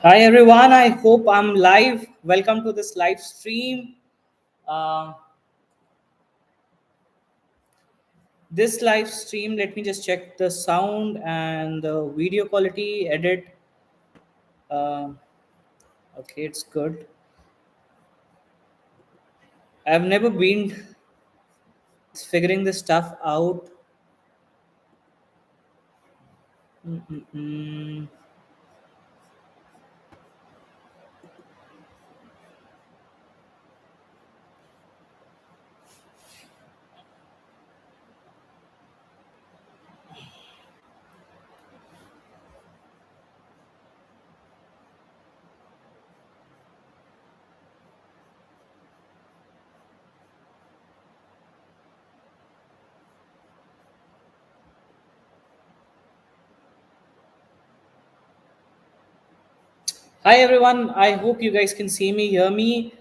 Hi everyone, I hope I'm live. Welcome to this live stream. Uh, this live stream, let me just check the sound and the video quality, edit. Uh, okay, it's good. I've never been figuring this stuff out. Mm-mm-mm. Hi everyone, I hope you guys can see me, hear me.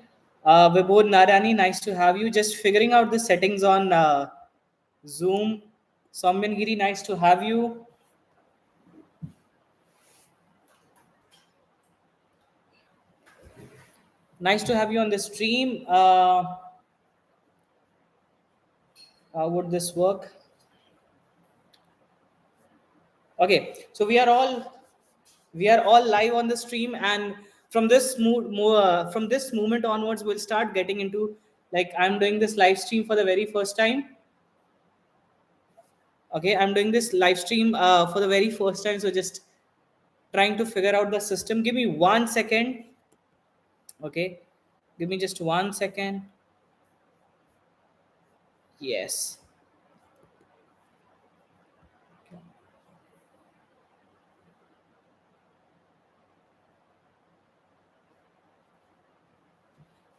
Vibod Narani, nice to have you. Just figuring out the settings on Zoom. Soumyan Giri, nice to have you. Nice to have you on the stream. How would this work? Okay, so we are all live on the stream, and from this moment onwards, we'll start getting into, like, I'm doing this live stream for the very first time. Okay, I'm doing this live stream for the very first time, so just trying to figure out the system. Give me 1 second. Okay, give me just 1 second. Yes.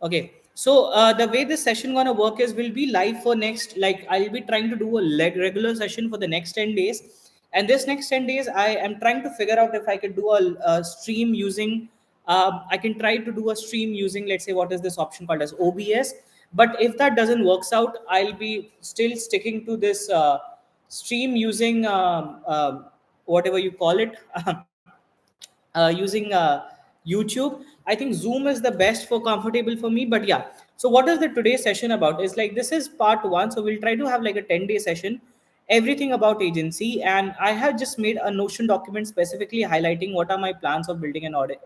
Okay, so the way this session gonna work is we'll be live for next, like, I'll be trying to do a regular session for the next 10 days, and this next 10 days I am trying to figure out if I could do a stream using. I can try to do a stream using, let's say, what is this option called as OBS. But if that doesn't works out, I'll be still sticking to this stream using whatever you call it. Using YouTube. I think Zoom is the best for comfortable for me. But yeah, so what is the today's session about? Is like this is part one. So we'll try to have like a 10-day session, everything about agency. And I have just made a Notion document specifically highlighting what are my plans of building an audit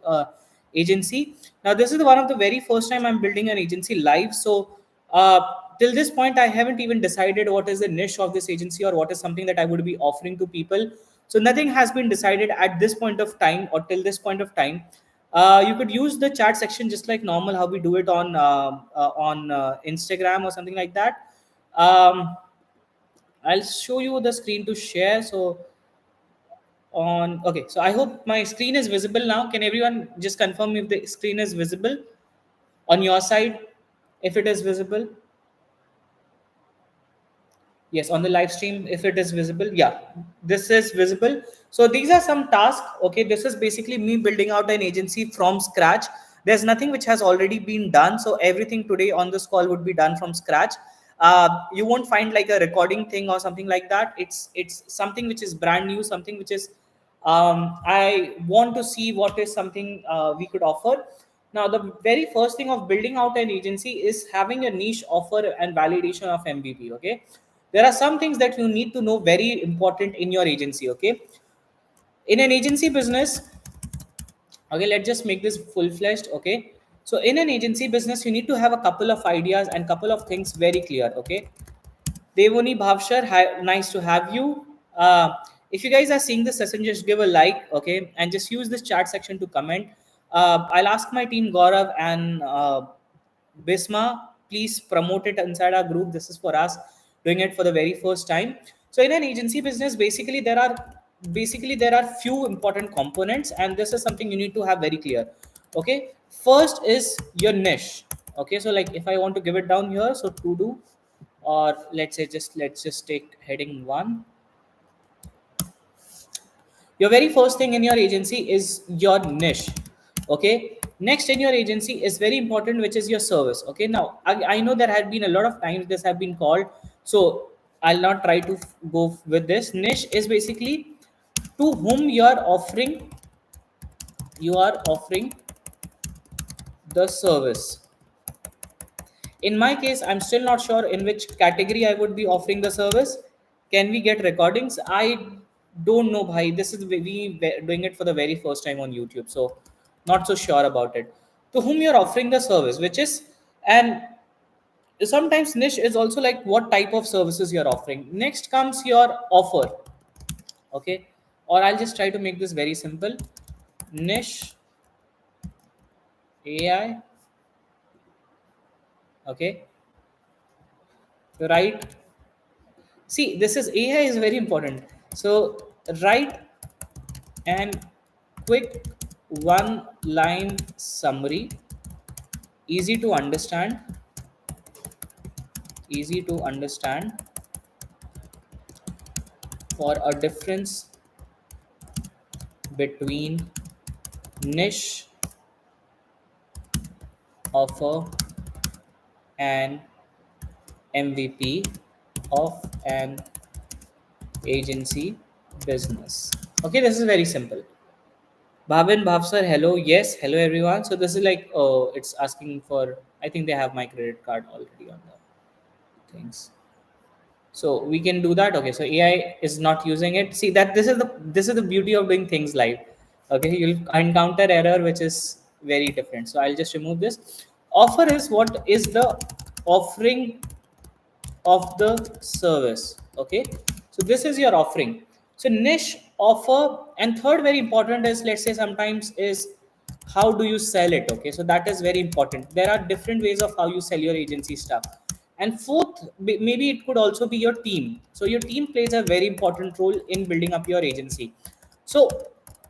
agency. Now, this is one of the very first time I'm building an agency live. So uh, till this point, I haven't even decided what is the niche of this agency or what is something that I would be offering to people. So nothing has been decided at this point of time or till this point of time. You could use the chat section just like normal, how we do it on Instagram or something like that. Um, I'll show you the screen to share. So on, okay, so I hope my screen is visible now. Can everyone just confirm if the screen is visible on your side? If it is visible, yes, on the live stream, if it is visible, yeah, this is visible. So these are some tasks. Okay, this is basically me building out an agency from scratch. There's nothing which has already been done, so everything today on this call would be done from scratch. You won't find like a recording thing or something like that. It's something which is brand new, something which is I want to see what is something we could offer. Now, the very first thing of building out an agency is having a niche offer and validation of MVP. Okay, there are some things that you need to know, very important in your agency. Okay, in an agency business, okay, let's just make this full fledged. Okay, so in an agency business, you need to have a couple of ideas and couple of things very clear. Okay, Devoni Bhavshar, hi, nice to have you. If you guys are seeing this session, just give a like, okay, and just use this chat section to comment. I'll ask my team Gaurav and Bisma, please promote it inside our group. This is for us doing it for the very first time. So in an agency business, basically there are few important components, and this is something you need to have very clear. Okay, first is your niche. Okay, so like if I want to give it down here, so to do, or let's just take heading one. Your very first thing in your agency is your niche. Okay, next in your agency is very important, which is your service. Okay, now I know there had been a lot of times this have been called, so I'll not try to go with this. Niche is basically to whom you are offering you are offering the service. In my case, I'm still not sure in which category I would be offering the service. Can we get recordings? I don't know, bhai. This is we doing it for the very first time on YouTube, so not so sure about it. To whom you're offering the service, which is, and sometimes niche is also like what type of services you're offering. Next comes your offer, okay? Or I'll just try to make this very simple. Niche AI, okay? Right. See, this is AI is very important. So write an quick one line summary, easy to understand, easy to understand for a difference between niche offer and MVP of an agency business. Okay, this is very simple. Bhavin Bhavsar, hello. Yes, hello everyone. So this is like, oh, it's asking for, I think they have my credit card already on the things. So we can do that. Okay, so AI is not using it. See that this is the beauty of doing things live. Okay, you'll encounter error which is very different. So I'll just remove this. Offer is what is the offering of the service. Okay, so this is your offering. So niche offer, and third very important is, let's say sometimes is how do you sell it. Okay, so that is very important. There are different ways of how you sell your agency stuff. And fourth, maybe it could also be your team. So your team plays a very important role in building up your agency. So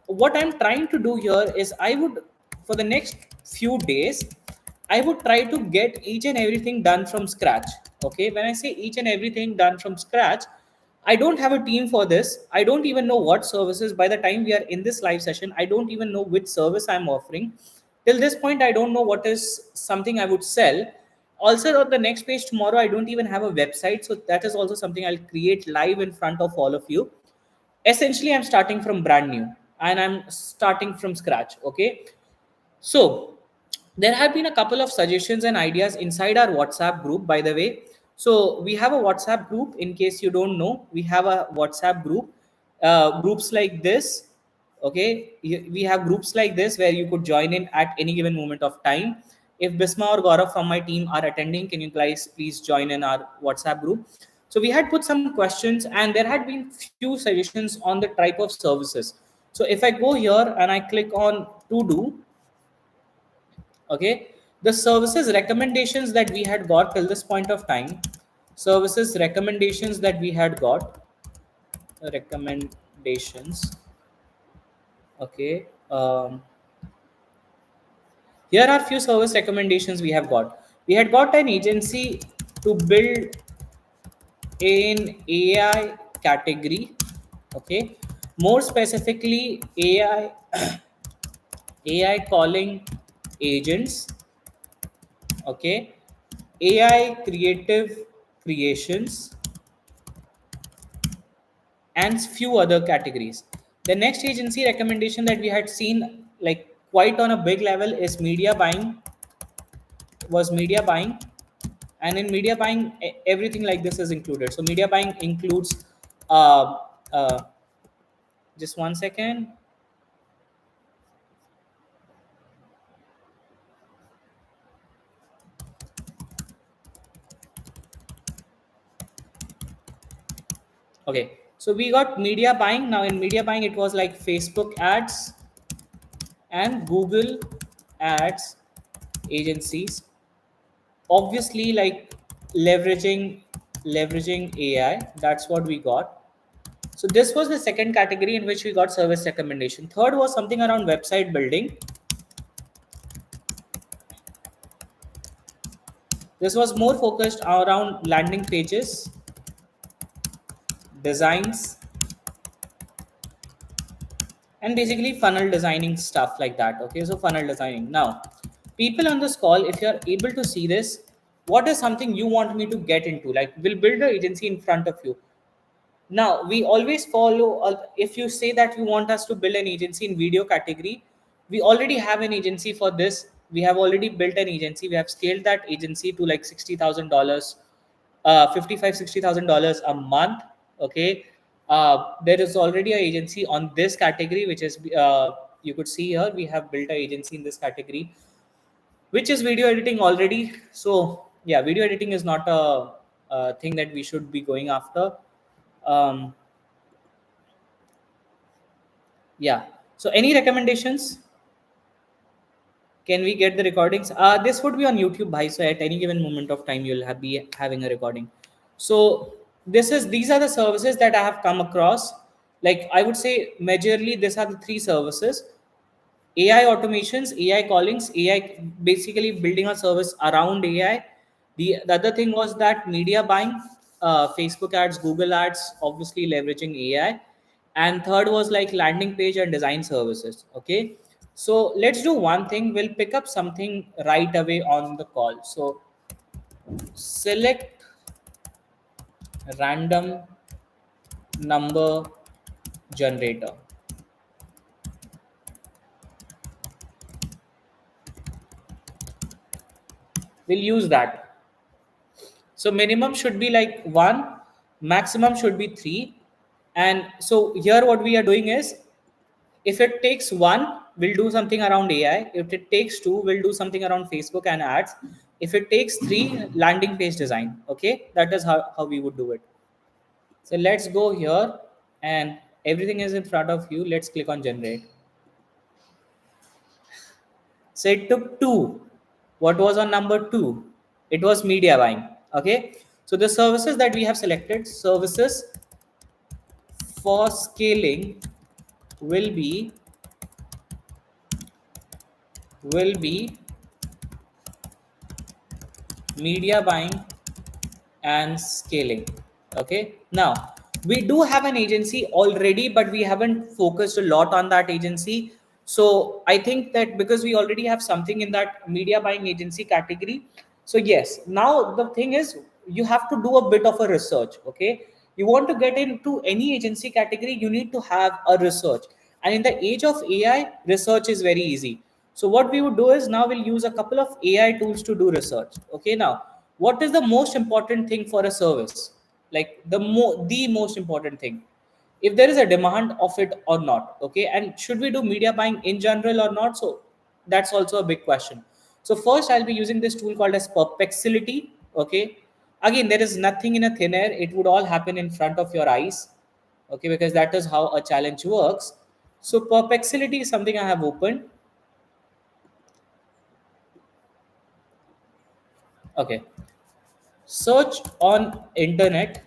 what I'm trying to do here is, I would, for the next few days, I would try to get each and everything done from scratch. Okay, when I say each and everything done from scratch, I don't have a team for this. I don't even know what services. By the time we are in this live session, I don't even know which service I'm offering. Till this point, I don't know what is something I would sell. Also, on the next page tomorrow, I don't even have a website. So that is also something I'll create live in front of all of you. Essentially, I'm starting from brand new and I'm starting from scratch. Okay, so there have been a couple of suggestions and ideas inside our WhatsApp group, by the way. So we have a WhatsApp group. In case you don't know, we have a WhatsApp group. Groups like this, okay. We have groups like this where you could join in at any given moment of time. If Bisma or Gaurav from my team are attending, can you guys please join in our WhatsApp group? So we had put some questions, and there had been few suggestions on the type of services. So if I go here and I click on to do, okay, the services recommendations that we had got till this point of time, services recommendations that we had got, recommendations, okay, here are few service recommendations we have got. We had got an agency to build an AI category, okay, more specifically AI calling agents, okay, AI creative creations, and few other categories. The next agency recommendation that we had seen like quite on a big level is media buying, was media buying. And in media buying, everything like this is included. So media buying includes, uh, uh, just one second. Okay, so we got media buying. Now in media buying, it was like Facebook ads and Google ads agencies, obviously like leveraging AI. That's what we got. So this was the second category in which we got service recommendation. Third was something around website building. This was more focused around landing pages, designs, and basically funnel designing, stuff like that. Okay, so funnel designing. Now people on this call, if you're able to see this, what is something you want me to get into? Like, we'll build an agency in front of you. Now we always follow, if you say that you want us to build an agency in video category, We already have an agency for this. We have already built an agency. We have scaled that agency to like $60,000, 55 $60,000 a month. Okay. There is already an agency on this category, which is you could see here we have built an agency in this category, which is video editing already. So yeah, video editing is not a thing that we should be going after. um, yeah. So any recommendations? Can we get the recordings? This would be on YouTube, bhai. So at any given moment of time, you'll be having a recording. So these are the services that I have come across. Like I would say, majorly these are the three services: AI automations, AI callings, AI basically building a service around AI. The other thing was that media buying, Facebook ads, Google ads, obviously leveraging AI. And third was like landing page and design services. Okay. So let's do one thing. We'll pick up something right away on the call. So select random number generator. We'll use that. So minimum should be like one, maximum should be three. And so here what we are doing is, if it takes one, we'll do something around AI. If it takes two, we'll do something around Facebook and ads. If it takes three, landing page design. Okay, that is how we would do it. So let's go here, and everything is in front of you. Let's click on generate. So it took two. What was on number two? It was media buying. Okay. So the services that we have selected, services for scaling will be media buying and scaling. Okay. Now we do have an agency already, but we haven't focused a lot on that agency. So I think that because we already have something in that media buying agency category, so yes, now the thing is, you have to do a bit of a research. Okay. You want to get into any agency category, you need to have a research. And in the age of AI, research is very easy. So what we would do is, now we'll use a couple of AI tools to do research. Okay. Now what is the most important thing for a service? Like the most important thing, if there is a demand of it or not. Okay. And should we do media buying in general or not? So that's also a big question. So first I'll be using this tool called as perplexity. Okay. Again, there is nothing in a thin air, it would all happen in front of your eyes. Okay, because that is how a challenge works. So perplexity is something I have opened. Okay. Search on internet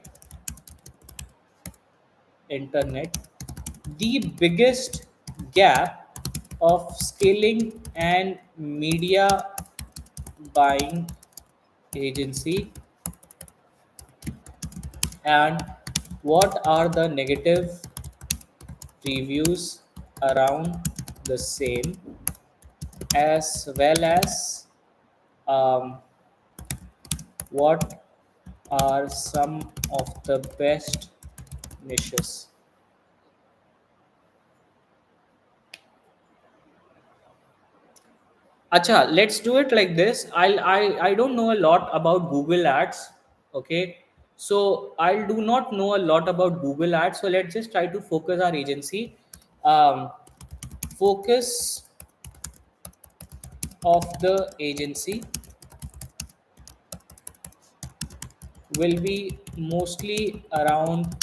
the biggest gap of scaling and media buying agency, and what are the negative reviews around the same, as well as um, what are some of the best niches. Acha, let's do it like this. I don't know a lot about Google Ads. Okay. So I do not know a lot about Google Ads. So let's just try to focus our agency. Um, Focus of the agency will be mostly around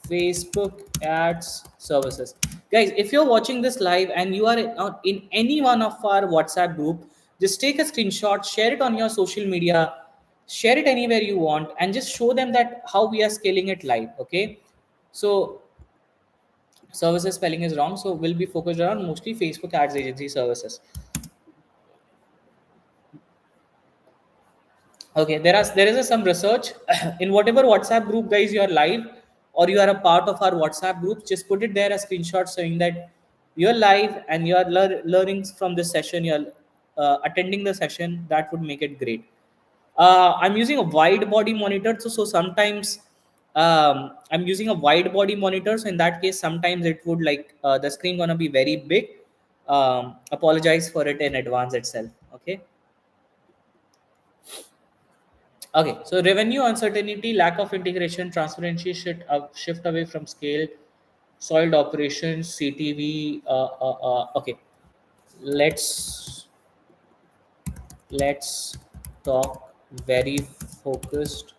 Facebook ads services. Guys, if you're watching this live and you are in any one of our WhatsApp group, just take a screenshot, share it on your social media, share it anywhere you want, and just show them that how we are scaling it live. Okay. So services spelling is wrong. So we'll be focused around mostly Facebook ads agency services. Okay, there is some research in whatever WhatsApp group, guys, you are live or you are a part of our WhatsApp group. Just put it there as screenshot showing that you're live and you are learning from this session. You're attending the session. That would make it great. I'm using a wide body monitor, so sometimes I'm using a wide body monitor. So in that case, sometimes it would like the screen gonna be very big. apologize for it in advance itself. Okay. Okay, so revenue uncertainty, lack of integration, transparency, shift away from scale, soiled operations, CTV. Okay, let's let's talk very focused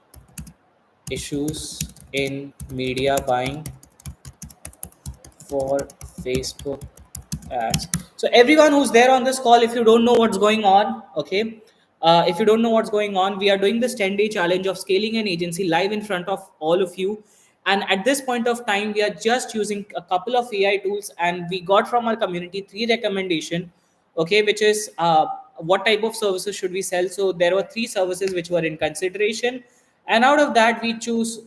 issues in media buying for Facebook ads. So everyone who's there on this call, if you don't know what's going on, okay, if you don't know what's going on, we are doing this 10-day challenge of scaling an agency live in front of all of you. And at this point of time, we are just using a couple of AI tools, and we got from our community three recommendation, okay, which is what type of services should we sell. So there were three services which were in consideration, and out of that we choose,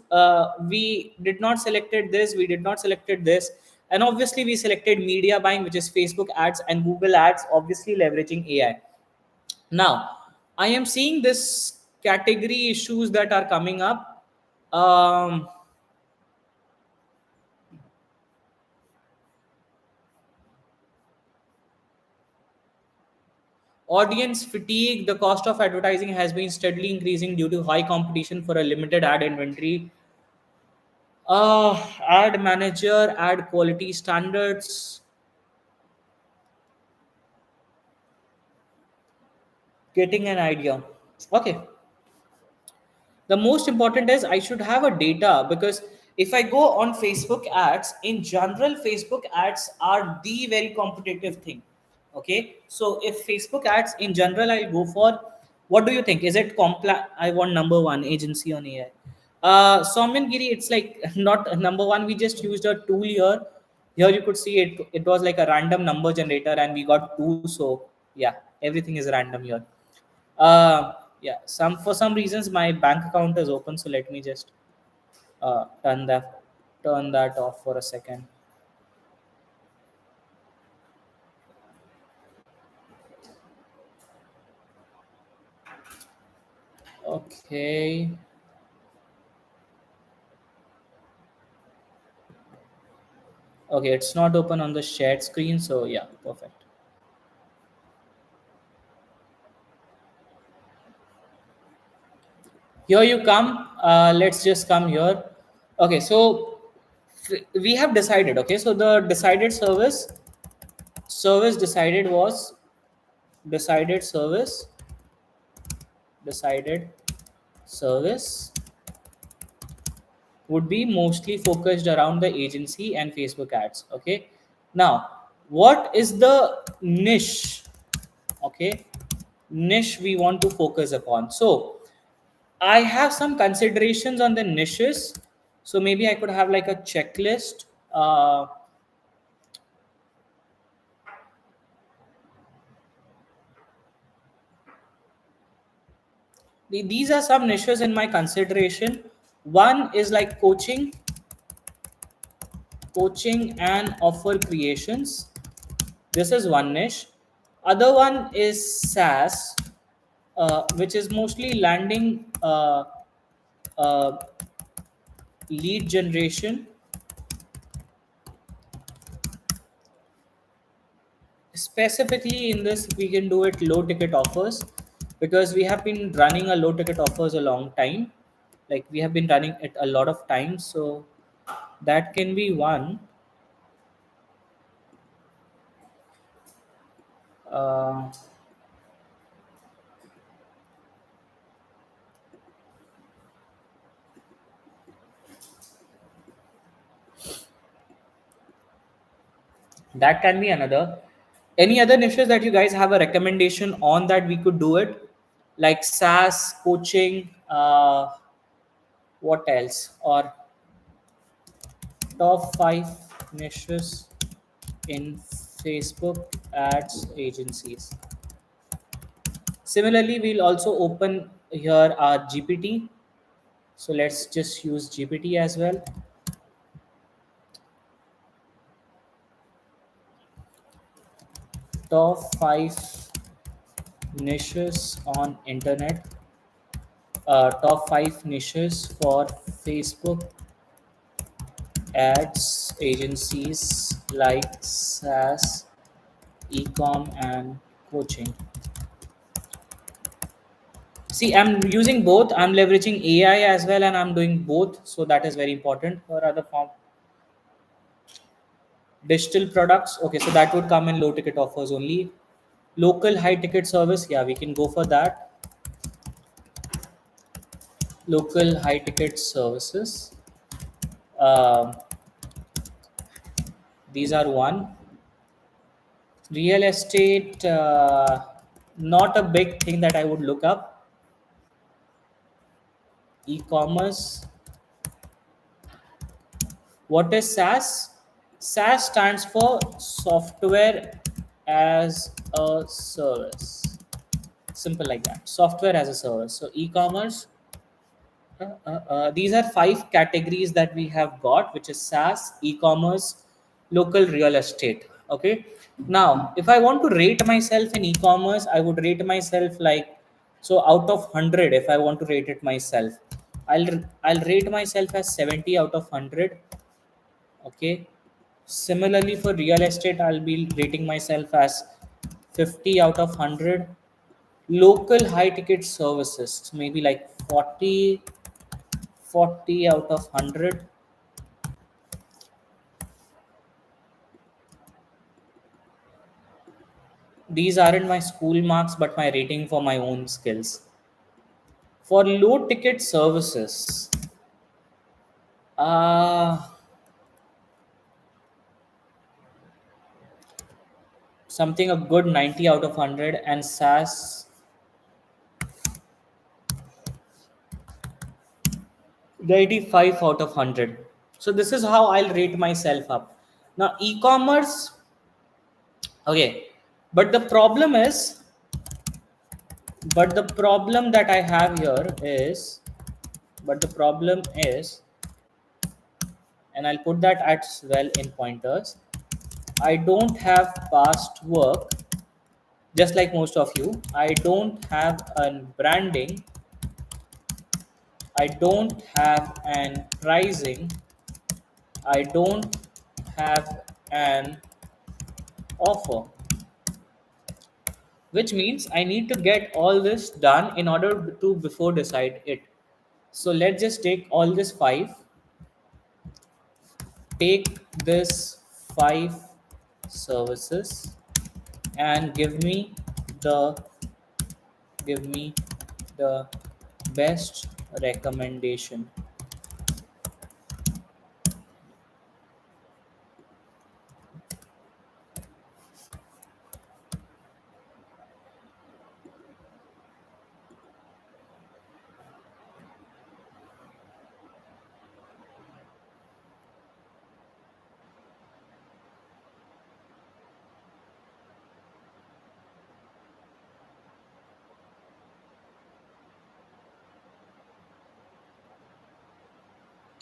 we did not selected this, we did not selected this, and obviously we selected media buying, which is Facebook ads and Google ads, obviously leveraging AI. Now I am seeing this category issues that are coming up. um, Audience fatigue, the cost of advertising has been steadily increasing due to high competition for a limited ad inventory. Ad manager, ad quality standards, getting an idea. Okay, the most important is I should have a data, because if I go on Facebook ads in general, Facebook ads are the very competitive thing. Okay, so if Facebook ads in general I'll go for, what do you think, is it I want number one agency on AI. Soumyan Giri, it's like not number one, we just used a tool here. Here you could see it was like a random number generator and we got two. So yeah, everything is random here. Yeah, for some reasons my bank account is open, so let me just turn that off for a second. Okay. Okay, it's not open on the shared screen, so yeah, perfect. Here you come. Let's just come here. Okay, so we have decided. Okay, so the decided service decided was decided service decided service would be mostly focused around the agency and Facebook ads. Okay. Now, what is the niche? Okay. Niche we want to focus upon. So, I have some considerations on the niches. So, maybe I could have like a checklist. These are some niches in my consideration. One is like coaching and offer creations. This is one niche. Other one is SaaS, which is mostly landing uh, lead generation. Specifically in this, we can do it low ticket offers, because we have been running a low ticket offers a long time. Like we have been running it a lot of times, so that can be one. Uh, that can be another. Any other niches that you guys have a recommendation on that we could do it, like SaaS coaching? What else? Or top five niches in Facebook ads agencies. Similarly, we'll also open here our GPT. So let's just use GPT as well. Top five niches on internet. Top five niches for Facebook ads agencies like SaaS ecom and coaching. See, I'm using both. I'm leveraging AI as well, and I'm doing both. So that is very important for other form digital products. Okay, so that would come in low ticket offers only. Local high ticket service. Yeah, we can go for that. Local high ticket services. Um, these are one. Real estate. Not a big thing that I would look up. E-commerce. What is SaaS? SaaS stands for software as a service. Simple like that. Software as a service. So e-commerce. These are five categories that we have got, which is SaaS, e-commerce, local real estate. Okay. Now, if I want to rate myself in e-commerce, I would rate myself like, so out of 100. If I want to rate it myself, I'll rate myself as 70 out of 100. Okay. Similarly, for real estate, I'll be rating myself as 50 out of 100. Local high ticket services, maybe like 40 out of 100. These aren't my school marks, but my rating for my own skills. For low ticket services, uh, something a good 90 out of 100, and SaaS 95 out of 100. So this is how I'll rate myself up. Now e-commerce, okay, but the problem is, but the problem that I have here is, but the problem is, and I'll put that as well in pointers. I don't have past work, just like most of you. I don't have an branding. I don't have an pricing. I don't have an offer, which means I need to get all this done in order to before decide it. So let's just take all this five, take this five services and the give me the best recommendation.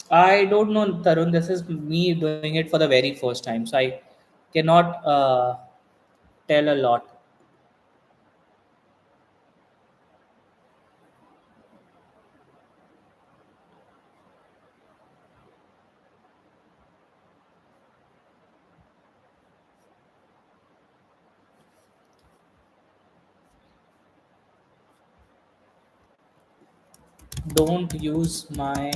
I don't know, Tarun. This is me doing it for the very first time, so I cannot tell a lot. Don't use my.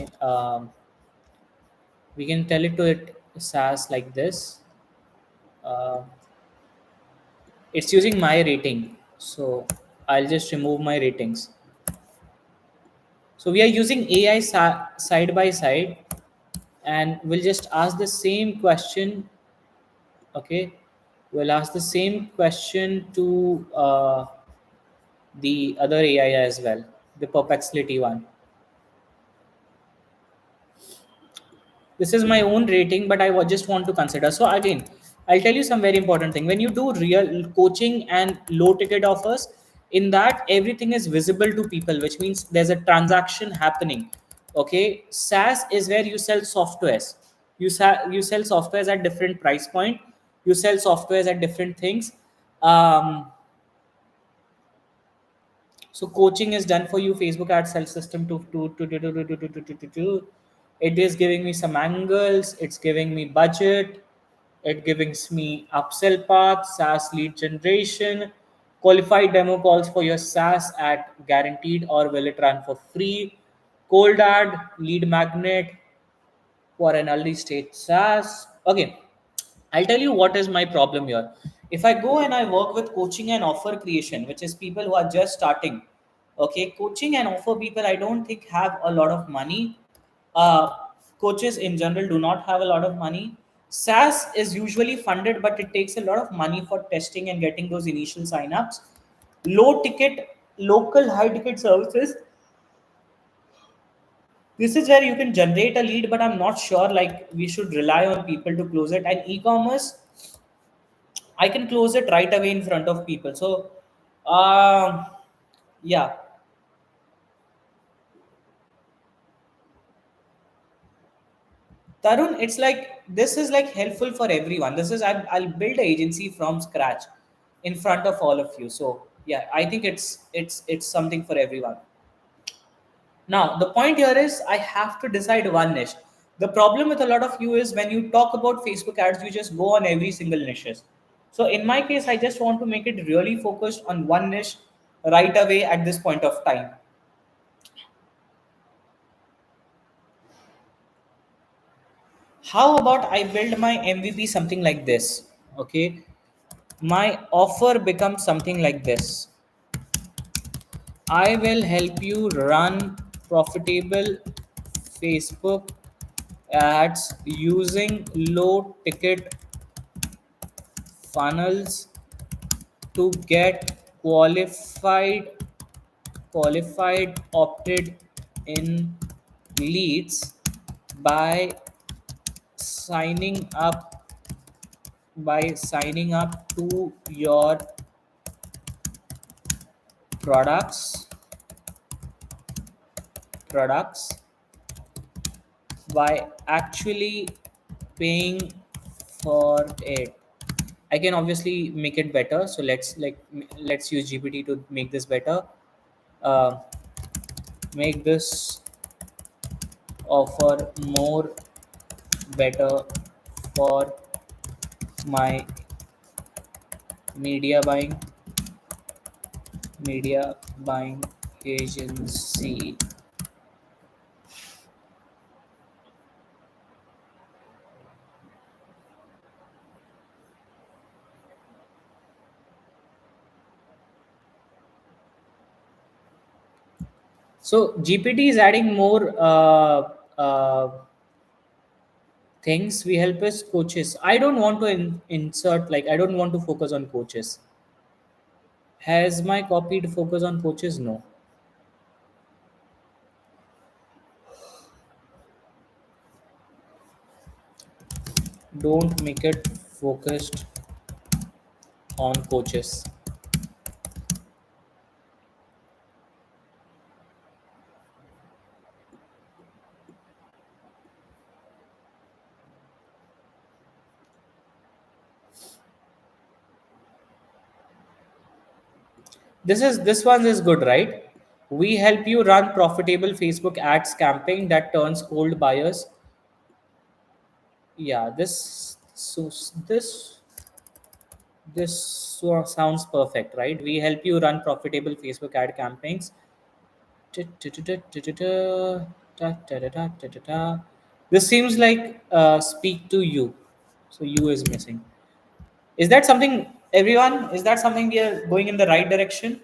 We can tell it to it SaaS like this. Uh, it's using my rating, so I'll just remove my ratings. So we are using AI side by side, and we'll just ask the same question. Okay, we'll ask the same question to the other AI as well, the perplexity one. This is my own rating, but I just want to consider. So again, I'll tell you some very important thing. When you do real coaching and low ticket offers, in that everything is visible to people, which means there's a transaction happening. Okay, SaaS is where you sell softwares. You sell softwares at different price point. You sell softwares at different things. Um, so coaching is done for you. Facebook ad sell system to. It is giving me some angles. It's giving me budget. It gives me upsell path, SaaS lead generation, qualified demo calls for your SaaS at guaranteed or will it run for free, cold ad, lead magnet for an early stage SaaS. Okay, I'll tell you what is my problem here. If I go and I work with coaching and offer creation, which is people who are just starting, okay, coaching and offer people, I don't think have a lot of money. Uh, Coaches in general do not have a lot of money. SaaS is usually funded, but it takes a lot of money for testing and getting those initial signups. Low ticket, local high ticket services, this is where you can generate a lead, but I'm not sure like we should rely on people to close it. And e-commerce, I can close it right away in front of people. So, yeah, Tarun, it's like this is like helpful for everyone. This is I'll build an agency from scratch in front of all of you. So yeah, I think it's something for everyone. Now, the point here is I have to decide one niche. The problem with a lot of you is when you talk about Facebook ads, you just go on every single niches. So in my case, I just want to make it really focused on one niche right away at this point of time. How about I build my MVP something like this? Okay. My offer becomes something like this. I will help you run profitable Facebook ads using low ticket funnels to get qualified opted in leads by signing up to your products products by actually paying for it. I can obviously make it better, so let's use GPT to make this better. uh, make this offer more better for my media buying media buying agency. So GPT is adding more things. We help as coaches. I don't want to insert, like I don't want to focus on coaches. Has my copy to focus on coaches? No. Don't make it focused on coaches. This one is good, right? We help you run profitable Facebook ads campaign that turns cold buyers. Yeah, sounds perfect, right? We help you run profitable Facebook ad campaigns. This seems like speak to you. So you is missing. Is that something, everyone? Is that something we are going in the right direction?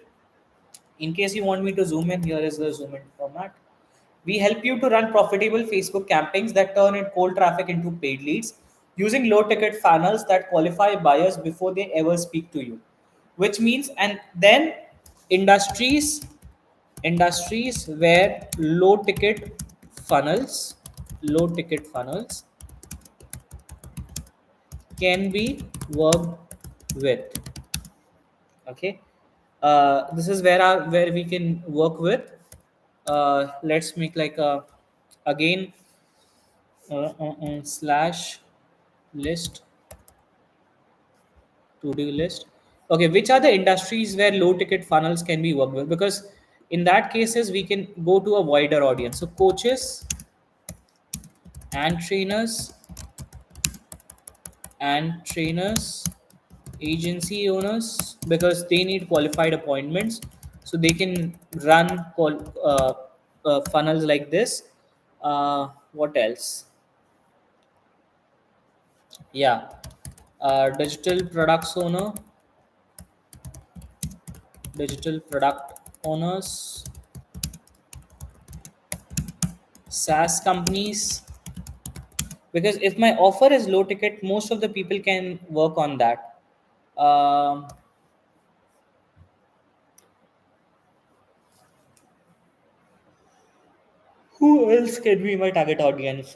In case you want me to zoom in, here is the zoom in format. We help you to run profitable Facebook campaigns that turn in cold traffic into paid leads using low ticket funnels that qualify buyers before they ever speak to you. Which means, and then industries, industries where low ticket funnels can be worked with. Okay, this is where we can work with. Let's make like a again slash list to do list. Okay, which are the industries where low ticket funnels can be worked with? Because in that cases we can go to a wider audience. So coaches and trainers and trainers, agency owners, because they need qualified appointments, so they can run funnels like this. What else? Yeah, digital products owner, digital product owners, SaaS companies, because if my offer is low ticket, most of the people can work on that. Um, who else can be my target audience?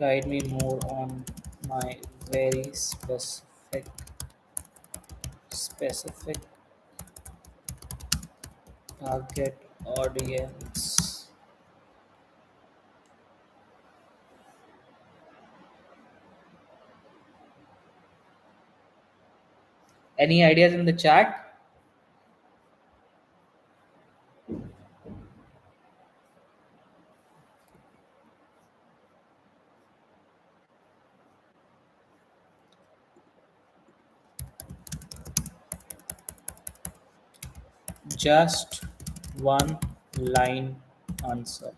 Guide me more on my very specific target audience. Any ideas in the chat? Just one line answer.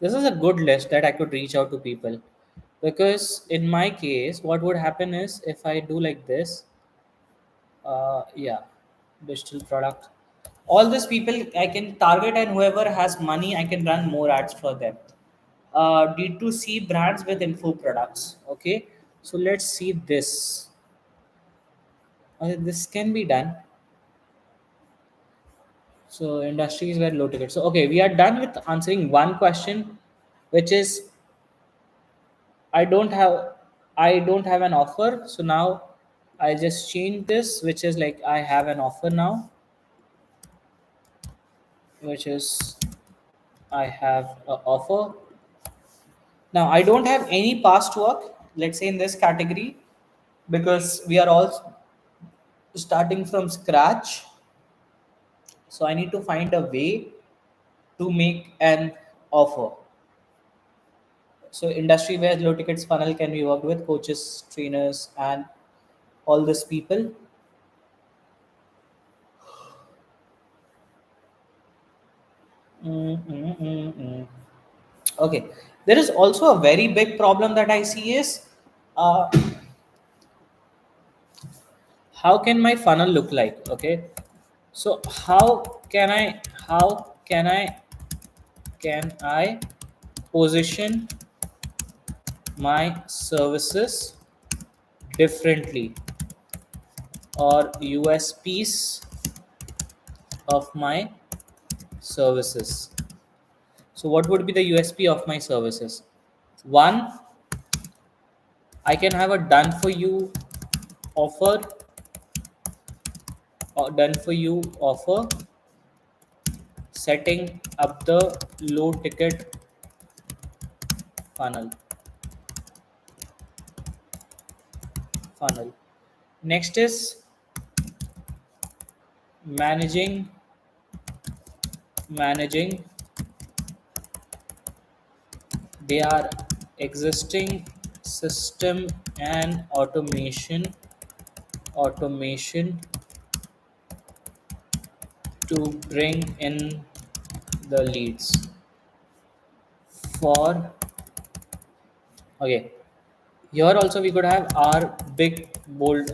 This is a good list that I could reach out to people, because in my case, what would happen is if I do like this, yeah, digital product, all these people I can target, and whoever has money, I can run more ads for them. D2C brands with info products. Okay, so let's see this. This can be done. So industries were low ticket. So okay, we are done with answering one question, which is I don't have I don't have an offer. So now I just change this, which is like I have an offer now, which is I have an offer. Now I don't have any past work, let's say in this category, because we are all starting from scratch. So I need to find a way to make an offer. So industry where low tickets funnel can be worked with coaches, trainers, and all these people. Mm, mm, mm, mm. Okay, there is also a very big problem that I see is uh, how can my funnel look like? Okay, so how can I position my services differently, or USPs of my services? So what would be the USP of my services? One, I can have a done for you offer, or done for you offer, setting up the low ticket funnel. Next is managing their existing system and automation to bring in the leads for. Okay, here also we could have our big bold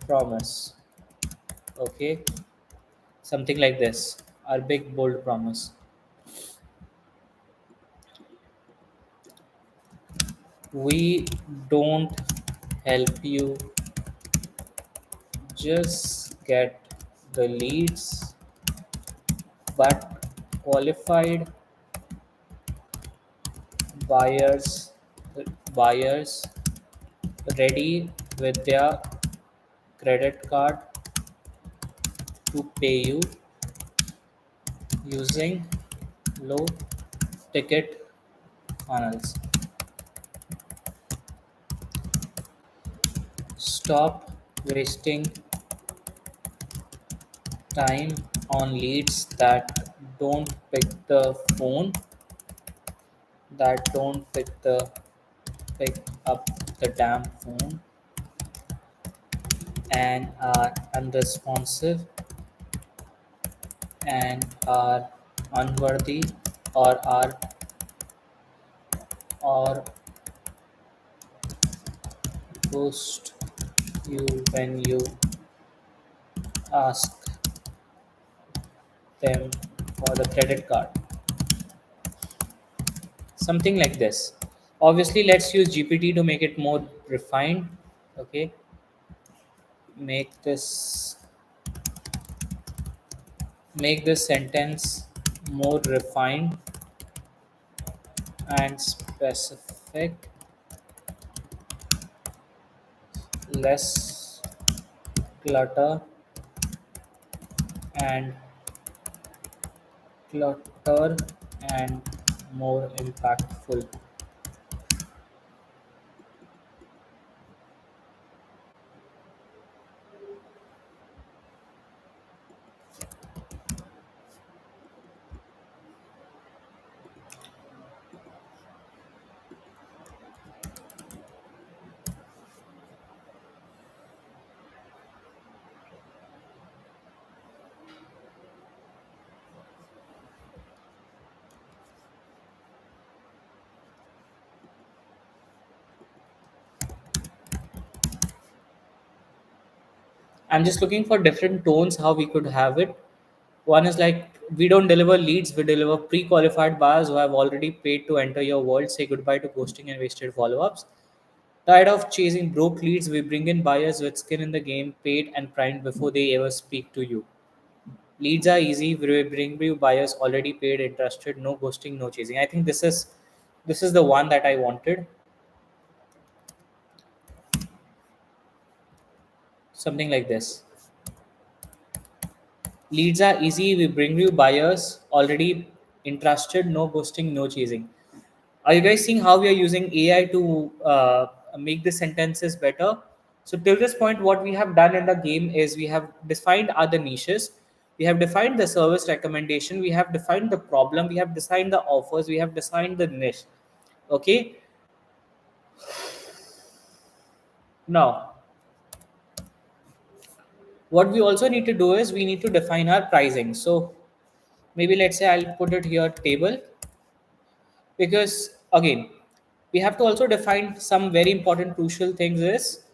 promise. Okay, something like this, our big bold promise. We don't help you just get the leads, but qualified buyers buyers ready with their credit card to pay you using low ticket funnels. Stop wasting time on leads that don't pick the phone, that don't pick up the damn phone and are unresponsive and are unworthy or ghost you when you ask them for the credit card. Something like this. Obviously, let's use GPT to make it more refined. Okay, make this sentence more refined and specific, less clutter and clutter and more impactful. I'm just looking for different tones how we could have it. One is like, we don't deliver leads, we deliver pre-qualified buyers who have already paid to enter your world. Say goodbye to ghosting and wasted follow-ups. Tired of chasing broke leads, we bring in buyers with skin in the game, paid and primed before they ever speak to you. Leads are easy. We bring you buyers already paid, interested, no ghosting, no chasing. I think this is the one that I wanted. Something like this. Leads are easy. We bring you buyers already interested, no ghosting, no chasing. Are you guys seeing how we are using AI to make the sentences better? So till this point, what we have done in the game is we have defined other niches, we have defined the service recommendation, we have defined the problem, we have defined the offers, we have defined the niche. Okay, now what we also need to do is we need to define our pricing. So maybe let's say I'll put it here table, because again we have to also define some very important crucial things is,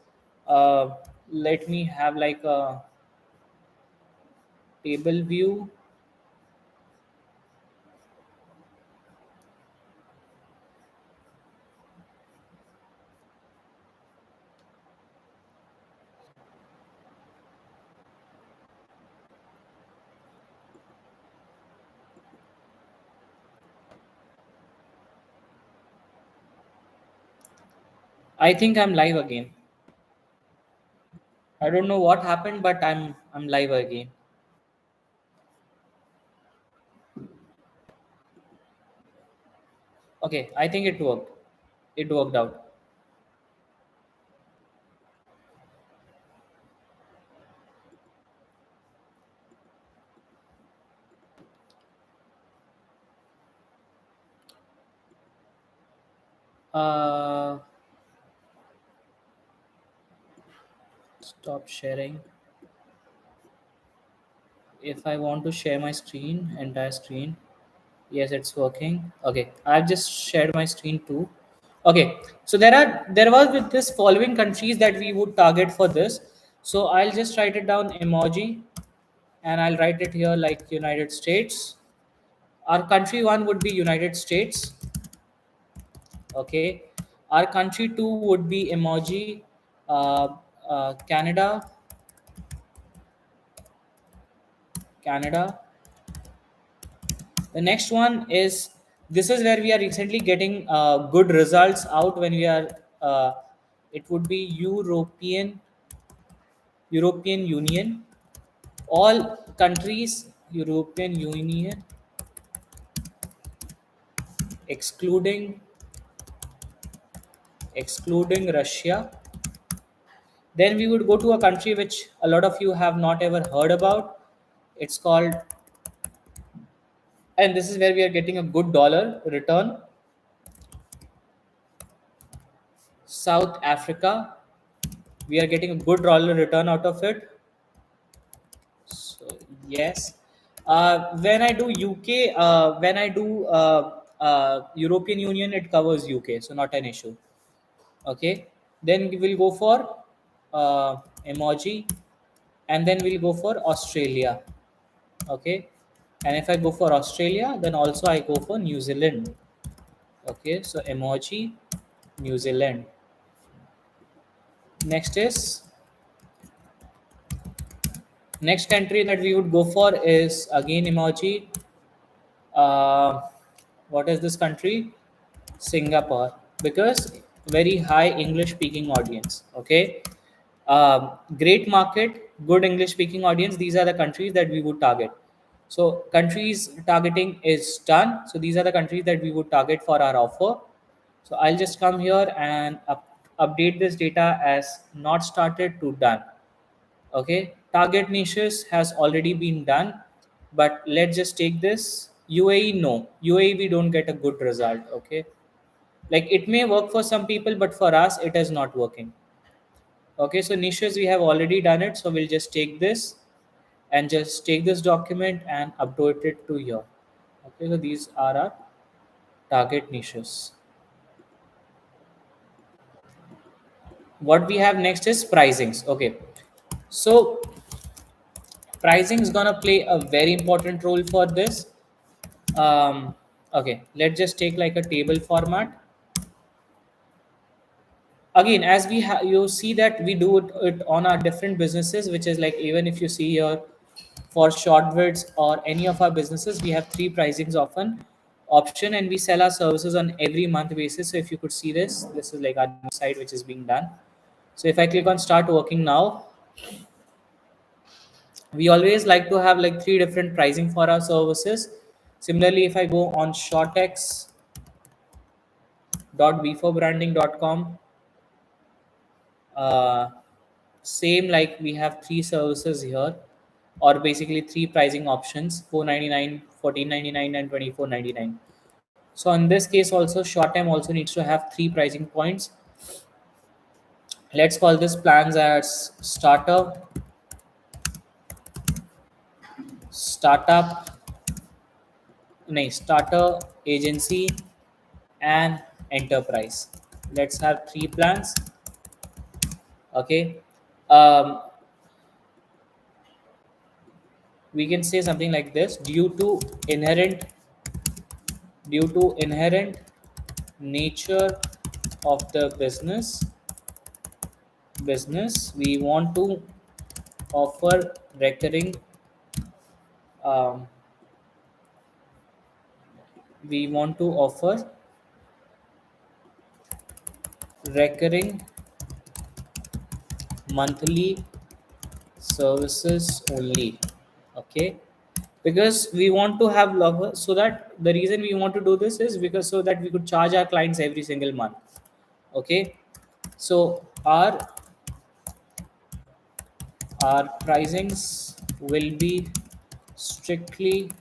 uh, let me have like a table view. I think I'm live again. I don't know what happened, but I'm live again. Okay, I think it worked. It worked out. uh Stop sharing. If I want to share my screen, entire screen. Yes, it's working. Okay, I've just shared my screen too. Okay, so there was with this following countries that we would target for this. So I'll just write it down emoji, and I'll write it here like United States. Our country one would be United States. Okay. Our country two would be emoji, uh, Canada, Canada. The next one is, this is where we are recently getting good results out when we are. It would be European Union. All countries, European Union, excluding Russia. Then we would go to a country which a lot of you have not ever heard about. It's called, and this is where we are getting a good dollar return, South Africa. We are getting a good dollar return out of it. So yes, when I do UK, when I do European Union, it covers UK, so not an issue. Okay, then we will go for emoji, and then we'll go for Australia. Okay, and if I go for Australia, then also I go for New Zealand. Okay, so emoji, New Zealand. Next is, next country that we would go for is again emoji. uh, what is this country? Singapore, because very high English speaking audience. Okay, great market, good English speaking audience. These are the countries that we would target. So countries targeting is done. So these are the countries that we would target for our offer. So I'll just come here and update this data as not started to done. Okay, target niches has already been done, but let's just take this. UAE, no, UAE we don't get a good result. Okay, like it may work for some people, but for us it is not working. Okay, so niches we have already done it, so we'll just take this and just take this document and upload it to here. Okay, so these are our target niches. What we have next is pricings. Okay, so pricing is gonna play a very important role for this. Okay, let's just take like a table format. Again, as you see that we do it on our different businesses, which is like, even if you see here for short vids or any of our businesses, we have three pricings often option, and we sell our services on every month basis. So if you could see this, this is like our new site which is being done. So if I click on start working now, we always like to have like three different pricing for our services. Similarly, if I go on shortex.b4branding.com, uh, same, like we have three services here, or basically three pricing options: 499, 1499, and 2499. So in this case also, short time also needs to have three pricing points. Let's call this plans as startup, starter, agency, and enterprise. Let's have three plans. Okay, um, we can say something like this: due to inherent nature of the business, we want to offer recurring, um, we want to offer recurring monthly services only. Okay, because we want to have lovers, so that the reason we want to do this is because so that we could charge our clients every single month. Okay, so our pricings strictly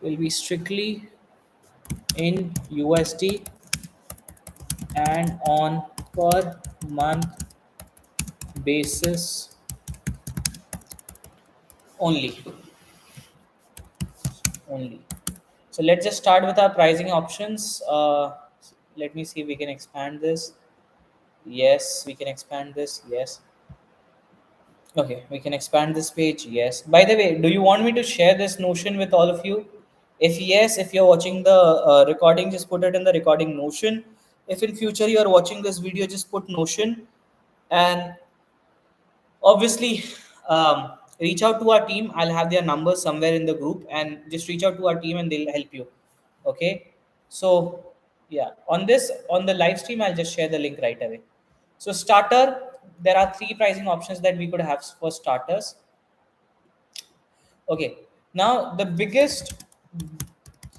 will be strictly in USD and on per month basis only. So let's just start with our pricing options. Let me see if we can expand this. Yes, we can expand this. Yes. Okay, we can expand this page. Yes. By the way, do you want me to share this notion with all of you? If yes, if you're watching the recording, just put it in the recording Notion. If in future you are watching this video, just put Notion. And obviously, reach out to our team. I'll have their numbers somewhere in the group, and just reach out to our team and they'll help you. Okay. So yeah, on the live stream, I'll just share the link right away. So starter, there are three pricing options that we could have for starters. Okay. Now the biggest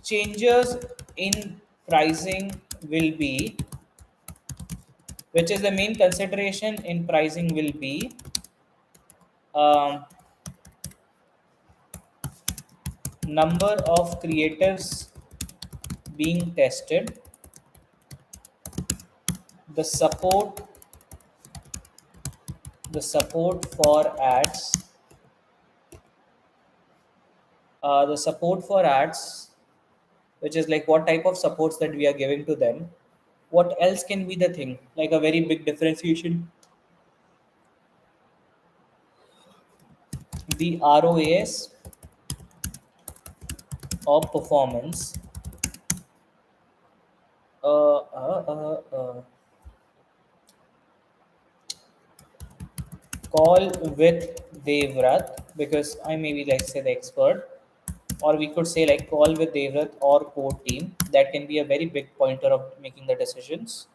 changes in pricing will be, which is the main consideration in pricing will be, um, number of creatives being tested, the support for ads, the support for ads, which is like what type of supports that we are giving to them. What else can be the thing? Like a very big differentiation, the ROAS or performance. Uh, uh, uh, uh, Call with Devvrat, because I maybe like say the expert, or we could say like call with Devvrat or core team. That can be a very big pointer of making the decisions.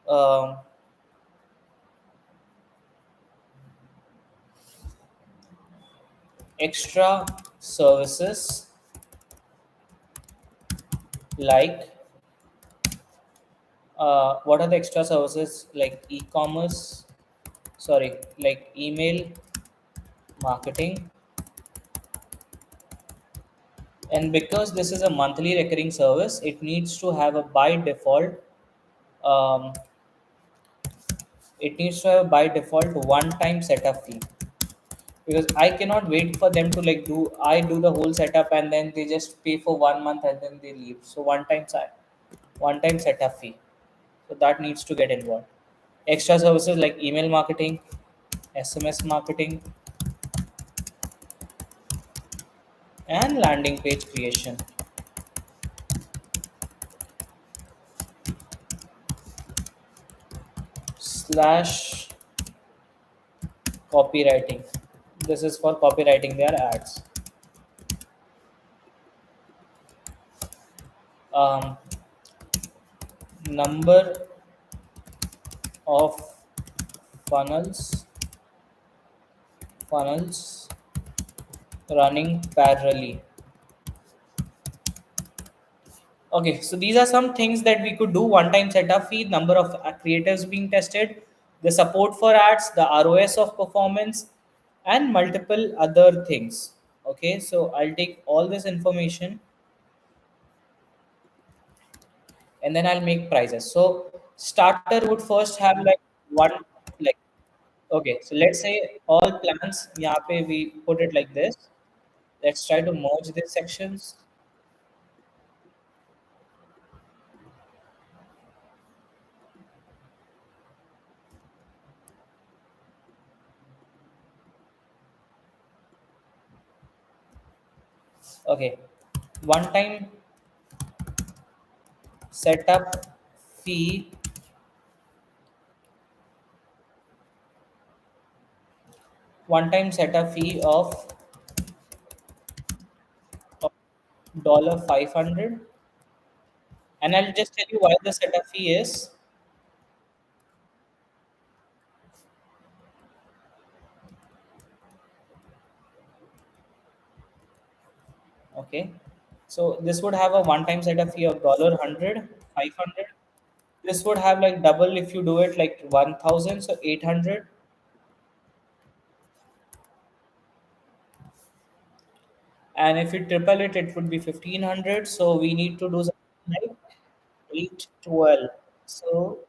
Um, Extra services like, what are the extra services like e-commerce? Sorry, like email marketing. And because this is a monthly recurring service, it needs to have a by default. Um, it needs to have by default one-time setup fee, because I cannot wait for them to like do the whole setup and then they just pay for 1 month and then they leave. So one time setup fee. So that needs to get involved. Extra services like email marketing, SMS marketing, and landing page creation slash copywriting. This is for copywriting their ads. Um, Number of funnels running parallelly. Okay, so these are some things that we could do. One-time setup fee, number of creatives being tested, the support for ads, the ROS of performance, and multiple other things. Okay, so I'll take all this information and then I'll make prices. So starter would first have like one, like, okay, so let's say all plans, yahan pe we put it like this. Let's try to merge these sections. Okay, one time setup fee, one time setup fee of dollar 500. And I'll just tell you why the setup fee is. Okay, so this would have a one time setup fee of dollar 100, 500. This would have like double if you do it like 1000, so 800. And if you triple it, it would be 1500. So we need to do something like 812. So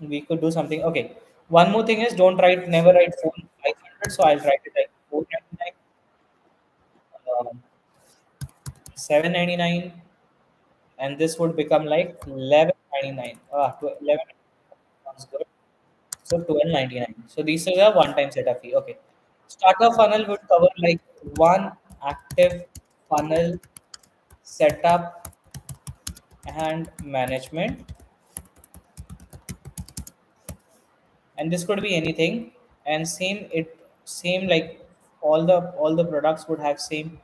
we could do something. Okay, one more thing is never write phone 500. So I'll write it like 499, 799, and this would become like 1199. 11 sounds good. So 1299. So these are a one-time setup fee. Okay. Starter funnel would cover like one active funnel setup and management, and this could be anything. And same like all the products would have same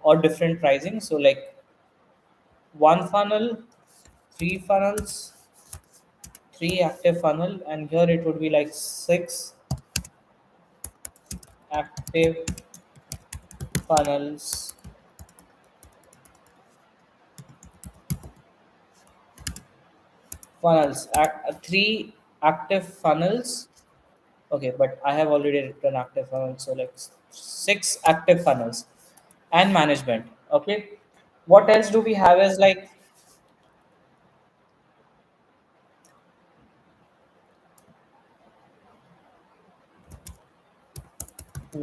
or different pricing. So like one funnel, three funnels, three active funnel, and here it would be like six active funnels, three active funnels. Okay, but I have already written active funnels, so like six active funnels and management. Okay, what else do we have is like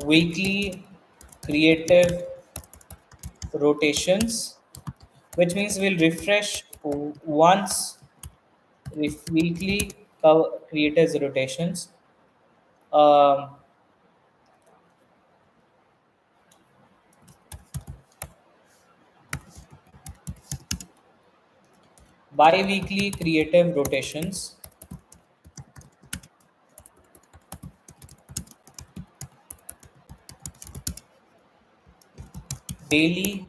weekly creative rotations, which means we'll refresh once weekly creators rotations. Um, Bi-weekly creative rotations, daily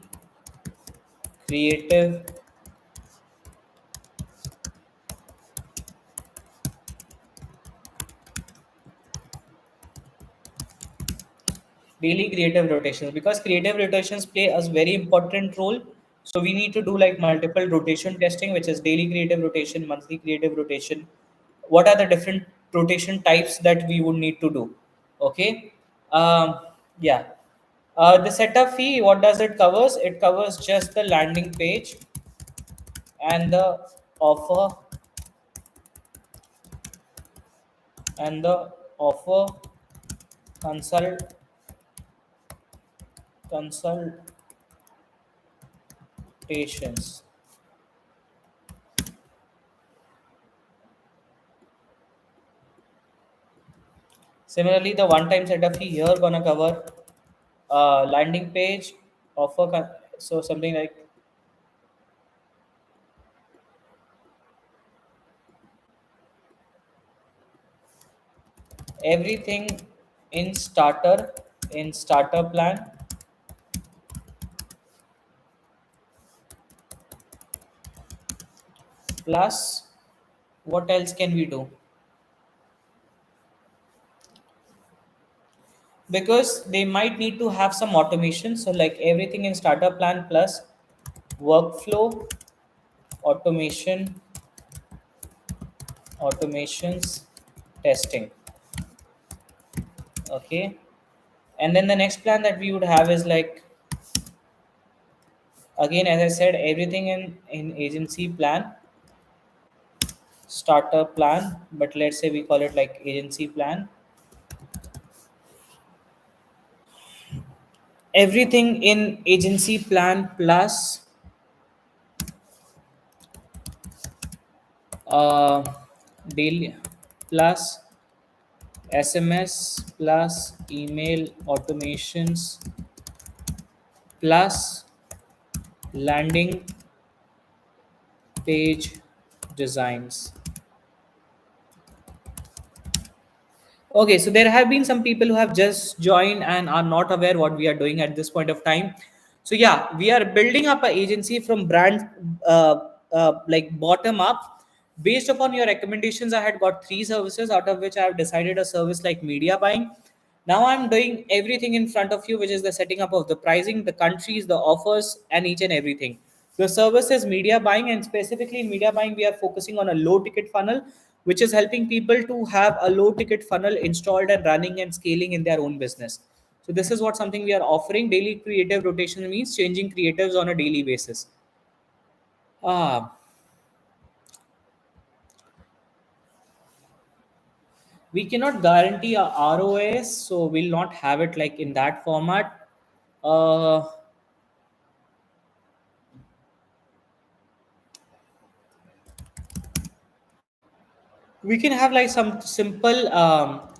creative daily creative rotations, because creative rotations play a very important role. So we need to do like multiple rotation testing, which is daily creative rotation, monthly creative rotation. What are the different rotation types that we would need to do? Okay. Yeah. The setup fee, what does it covers? It covers just the landing page and the offer and the offer consult consultations. Similarly, the one-time setup fee here gonna cover landing page, so something like everything in starter plan, plus what else can we do? Because they might need to have some automation. So like everything in starter plan plus workflow automation, automations, testing. Okay. And then the next plan that we would have is like, again, as I said, everything in agency plan, starter plan, but let's say we call it like agency plan. Everything in agency plan plus uh, daily plus SMS plus email automations plus landing page designs. Okay, so there have been some people who have just joined and are not aware what we are doing at this point of time. So yeah, we are building up an agency from brand like bottom up. Based upon your recommendations, I had got three services out of which I have decided a service like media buying. Now I'm doing everything in front of you, which is the setting up of the pricing, the countries, the offers, and each and everything. The service is media buying, and specifically in media buying, we are focusing on a low ticket funnel, which is helping people to have a low ticket funnel installed and running and scaling in their own business. So this is what something we are offering. Daily creative rotation means changing creatives on a daily basis. Ah, we cannot guarantee a ROAS, so we'll not have it like in that format. Uh, we can have like some simple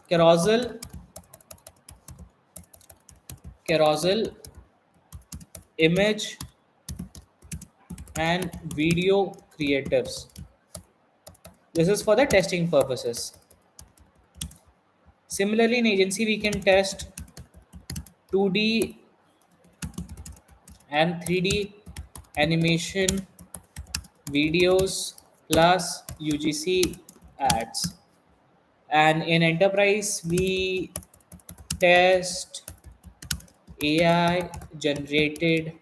carousel carousel, image and video creators. This is for the testing purposes. Similarly, in agency, we can test 2D and 3D animation videos plus UGC ads. And in enterprise, we test AI generated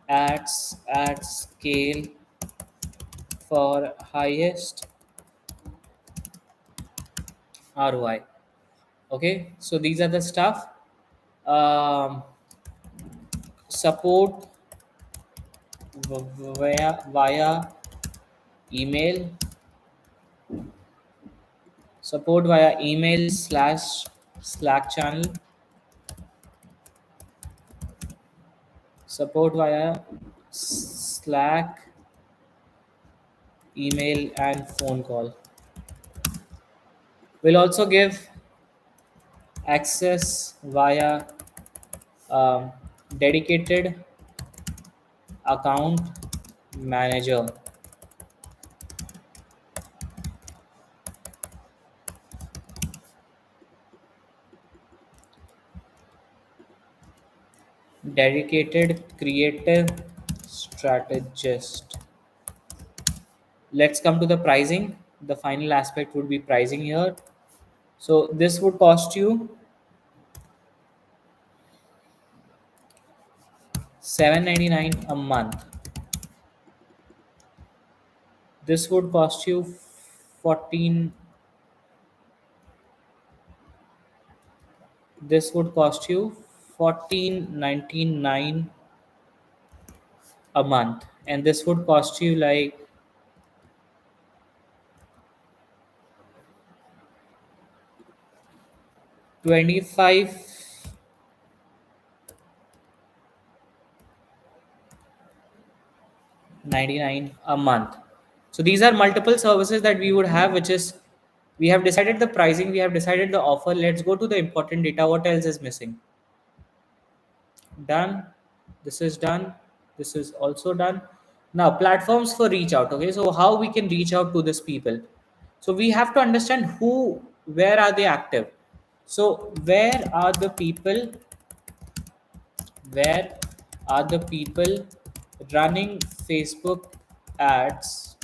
ads at scale for highest ROI. Okay, so these are the stuff. Um, support via email, support via email slash Slack channel, support via Slack, email, and phone call. We'll also give access via um, dedicated account manager. Dedicated creative strategist. Let's come to the pricing. The final aspect would be pricing here. So this would cost you 799 a month. This would cost you 14. This would cost you 1499 a month, and this would cost you like 25.99 a month. So these are multiple services that we would have, which is we have decided the pricing, we have decided the offer. Let's go to the important data. What else is missing? Done. This is done. This is also done. Now platforms for reach out. Okay, so how we can reach out to these people? So we have to understand who, where are they active. So where are the people running Facebook ads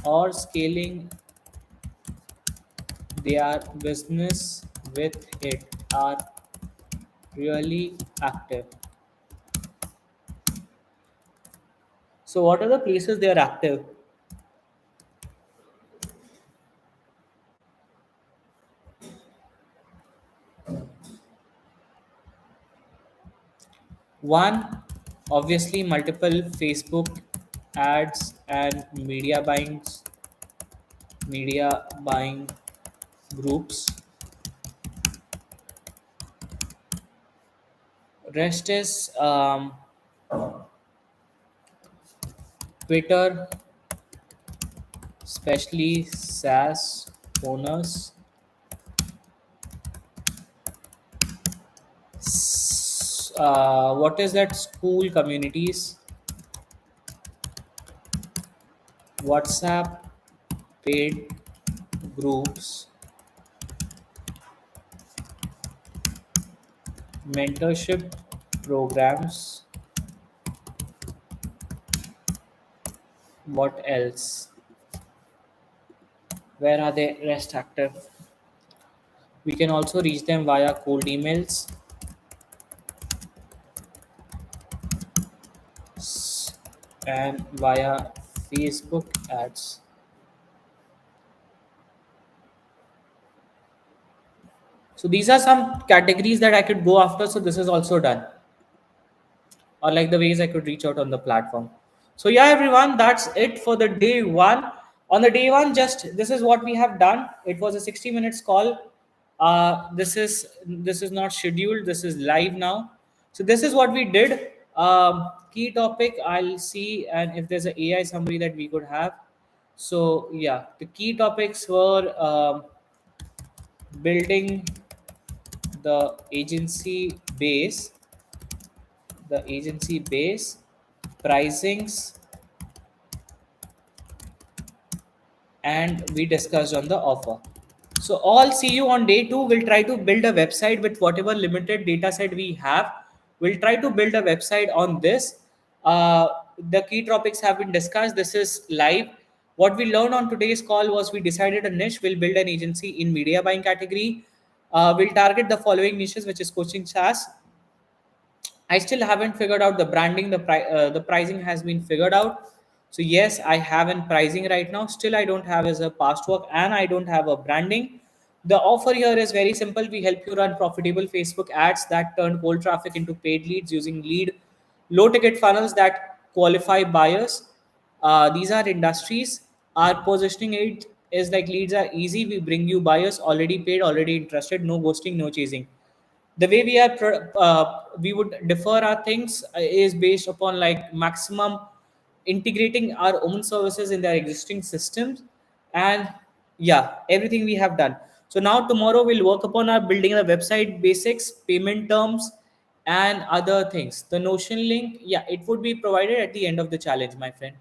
or scaling their business with it are really active? So what are the places they are active? One, obviously multiple Facebook ads and media buying groups. Rest is Twitter, especially SaaS owners. What is that? School communities, WhatsApp paid groups, mentorship programs. What else? Where are they rest active? We can also reach them via cold emails and via Facebook ads. So these are some categories that I could go after. So this is also done, or like the ways I could reach out on the platform. So yeah, everyone, that's it for the day one. On the day one, just this is what we have done. It was a 60 minutes call. This is not scheduled. This is live now. So this is what we did. Key topic I'll see, and if there's an AI summary that we could have. So yeah, the key topics were building the agency base, the agency base pricings, and we discussed on the offer. So all see you on day two. We'll try to build a website with whatever limited data set we have. We'll try to build a website on this. The key topics have been discussed. This is live. What we learned on today's call was we decided a niche. We'll build an agency in media buying category. We'll target the following niches, which is coaching SaaS. I still haven't figured out the branding. The pricing has been figured out. So yes, I have in pricing right now. Still, I don't have as a past work, and I don't have a branding. The offer here is very simple. We help you run profitable Facebook ads that turn cold traffic into paid leads using low ticket funnels that qualify buyers. These are industries. Our positioning it is like leads are easy. We bring you buyers already paid, already interested. No ghosting, no chasing. The way we would defer our things is based upon like maximum integrating our own services in their existing systems. And yeah, everything we have done. So now tomorrow we'll work upon our building a website basics, payment terms, and other things. The Notion link, yeah, it would be provided at the end of the challenge, my friend.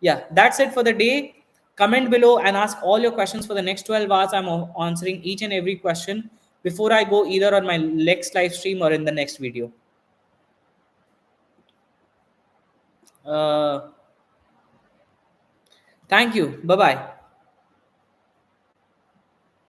Yeah, that's it for the day. Comment below and ask all your questions for the next 12 hours. I'm answering each and every question before I go either on my next live stream or in the next video. Uh, Thank you. Bye bye.